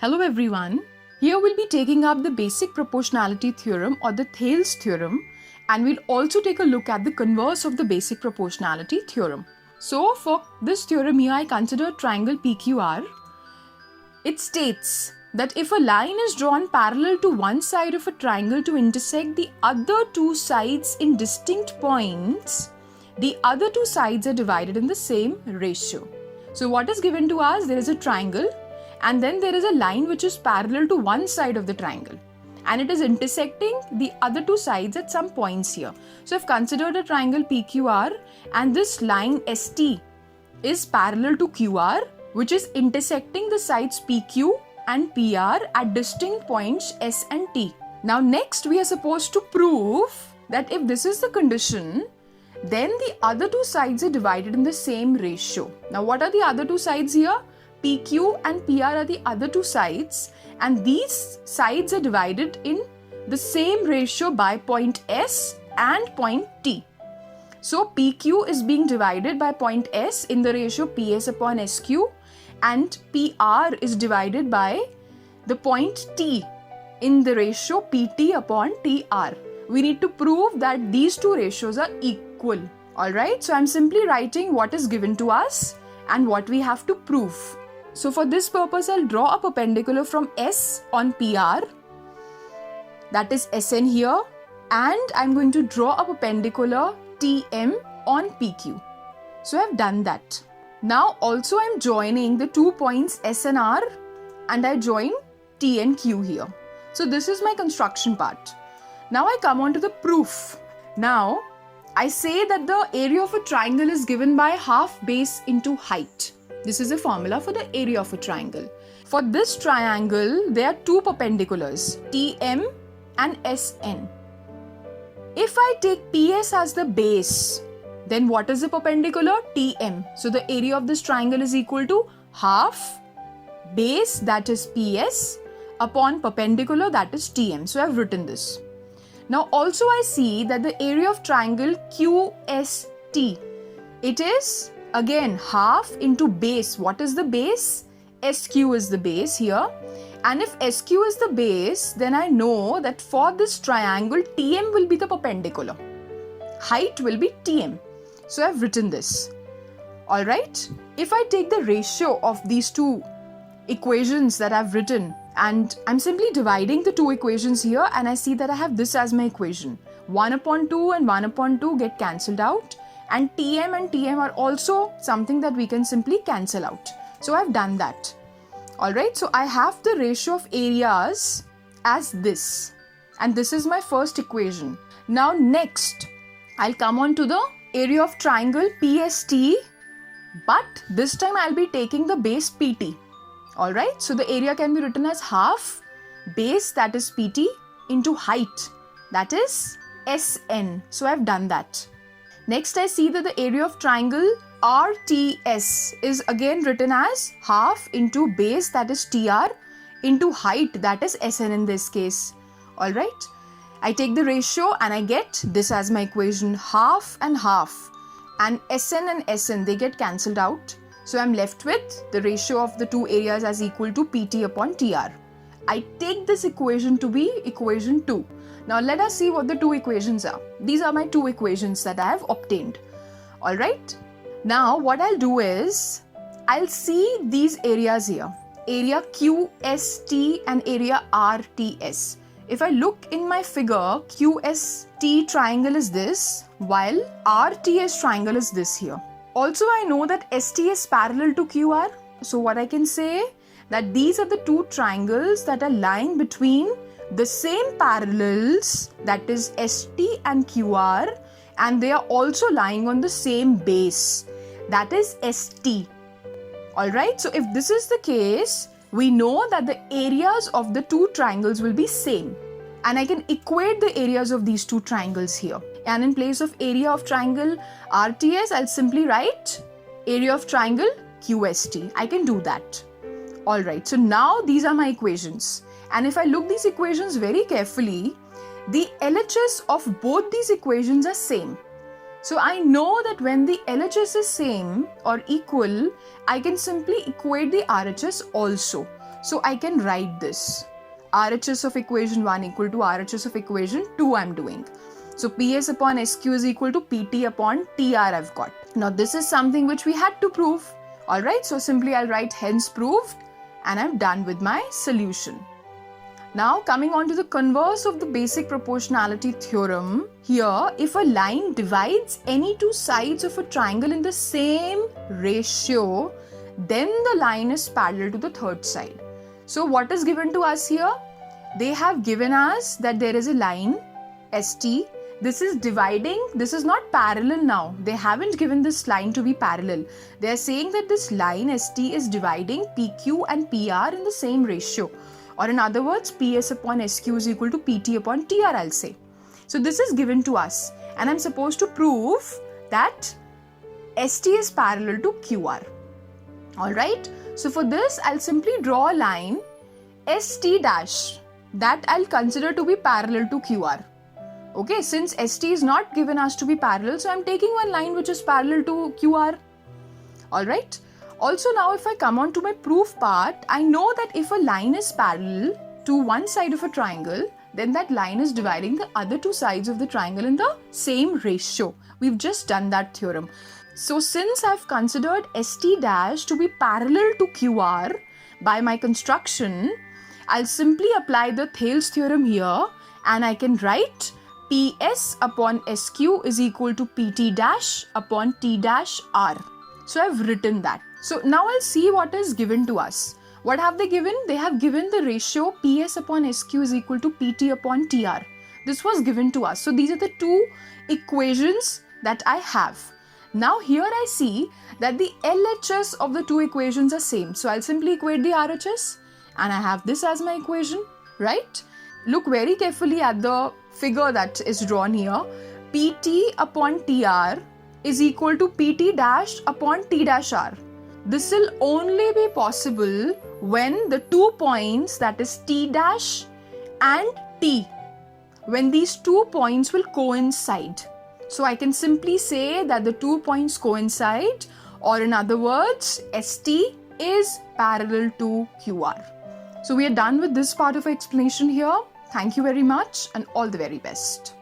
Hello everyone. Here we'll be taking up the basic proportionality theorem or the Thales theorem, and we'll also take a look at the converse of the basic proportionality theorem. So for this theorem here, I consider triangle PQR. It states that if a line is drawn parallel to one side of a triangle to intersect the other two sides in distinct points, the other two sides are divided in the same ratio. So what is given to us? There is a triangle, and then there is a line which is parallel to one side of the triangle, and it is intersecting the other two sides at some points here. So I've considered a triangle PQR, and this line ST is parallel to QR, which is intersecting the sides PQ and PR at distinct points S and T. Now next we are supposed to prove that if this is the condition, then the other two sides are divided in the same ratio. Now what are the other two sides here? PQ and PR are the other two sides, and these sides are divided in the same ratio by point S and point T. So PQ is being divided by point S in the ratio PS upon SQ, and PR is divided by the point T in the ratio PT upon TR. We need to prove that these two ratios are equal. Alright, so I'm simply writing what is given to us and what we have to prove. So for this purpose, I'll draw a perpendicular from S on PR, that is SN here, and I'm going to draw a perpendicular TM on PQ. So I've done that. Now also I'm joining the 2 points S and R, and I join T and Q here. So this is my construction part. Now I come on to the proof. Now I say that the area of a triangle is given by half base into height. This is a formula for the area of a triangle. For this triangle, there are two perpendiculars, TM and SN. If I take PS as the base, then what is the perpendicular? TM. So the area of this triangle is equal to half base, that is PS, upon perpendicular, that is TM. So I have written this. Now also I see that the area of triangle QST, it is again half into base. What is the base? SQ is the base here. And if SQ is the base, then I know that for this triangle, TM will be the perpendicular. Height will be TM. So I've written this. Alright. If I take the ratio of these two equations that I've written, and I'm simply dividing the two equations here, and I see that I have this as my equation. 1 upon 2 and 1 upon 2 get cancelled out. And TM are also something that we can simply cancel out. So I've done that. Alright, so I have the ratio of areas as this. And this is my first equation. Now next, I'll come on to the area of triangle PST. But this time I'll be taking the base PT. Alright, so the area can be written as half base, that is PT, into height, that is SN. So I've done that. Next, I see that the area of triangle RTS is again written as half into base, that is TR, into height, that is SN in this case. Alright, I take the ratio and I get this as my equation, half and half. And SN and SN, they get cancelled out. So I'm left with the ratio of the two areas as equal to PT upon TR. I take this equation to be equation 2. Now let us see what the two equations are. These are my two equations that I have obtained. Alright. Now what I'll do is, I'll see these areas here. Area QST and area RTS. If I look in my figure, QST triangle is this, while RTS triangle is this here. Also I know that ST is parallel to QR. So what I can say, that these are the two triangles that are lying between the same parallels, that is ST and QR, and they are also lying on the same base, that is ST. Alright, so if this is the case, we know that the areas of the two triangles will be same. And I can equate the areas of these two triangles here. And in place of area of triangle RTS, I'll simply write area of triangle QST. I can do that. Alright, so now these are my equations. And if I look these equations very carefully, the LHS of both these equations are same. So I know that when the LHS is same or equal, I can simply equate the RHS also. So I can write this. RHS of equation 1 equal to RHS of equation 2 I'm doing. So PS upon SQ is equal to PT upon TR I've got. Now this is something which we had to prove. Alright, so simply I'll write hence proved and I'm done with my solution. Now coming on to the converse of the basic proportionality theorem. Here, if a line divides any two sides of a triangle in the same ratio, then the line is parallel to the third side. So what is given to us here? They have given us that there is a line ST. This is dividing, this is not parallel now. They haven't given this line to be parallel. They are saying that this line ST is dividing PQ and PR in the same ratio. Or in other words, PS upon SQ is equal to PT upon TR, I'll say. So this is given to us and I'm supposed to prove that ST is parallel to QR. Alright, so for this I'll simply draw a line ST dash that I'll consider to be parallel to QR. Okay, since ST is not given us to be parallel, so I'm taking one line which is parallel to QR. Alright. Also now if I come on to my proof part, I know that if a line is parallel to one side of a triangle, then that line is dividing the other two sides of the triangle in the same ratio. We've just done that theorem. So since I've considered ST dash to be parallel to QR by my construction, I'll simply apply the Thales theorem here and I can write PS upon SQ is equal to PT dash upon T dash R. So I've written that. So now I'll see what is given to us. What have they given? They have given the ratio PS upon SQ is equal to PT upon TR. This was given to us. So these are the two equations that I have. Now here I see that the LHS of the two equations are same. So I'll simply equate the RHS and I have this as my equation, right? Look very carefully at the figure that is drawn here. PT upon TR is equal to PT dash upon T dash R. This will only be possible when the 2 points, that is T dash and T, when these 2 points will coincide. So I can simply say that the 2 points coincide, or in other words, ST is parallel to QR. So we are done with this part of explanation here. Thank you very much and all the very best.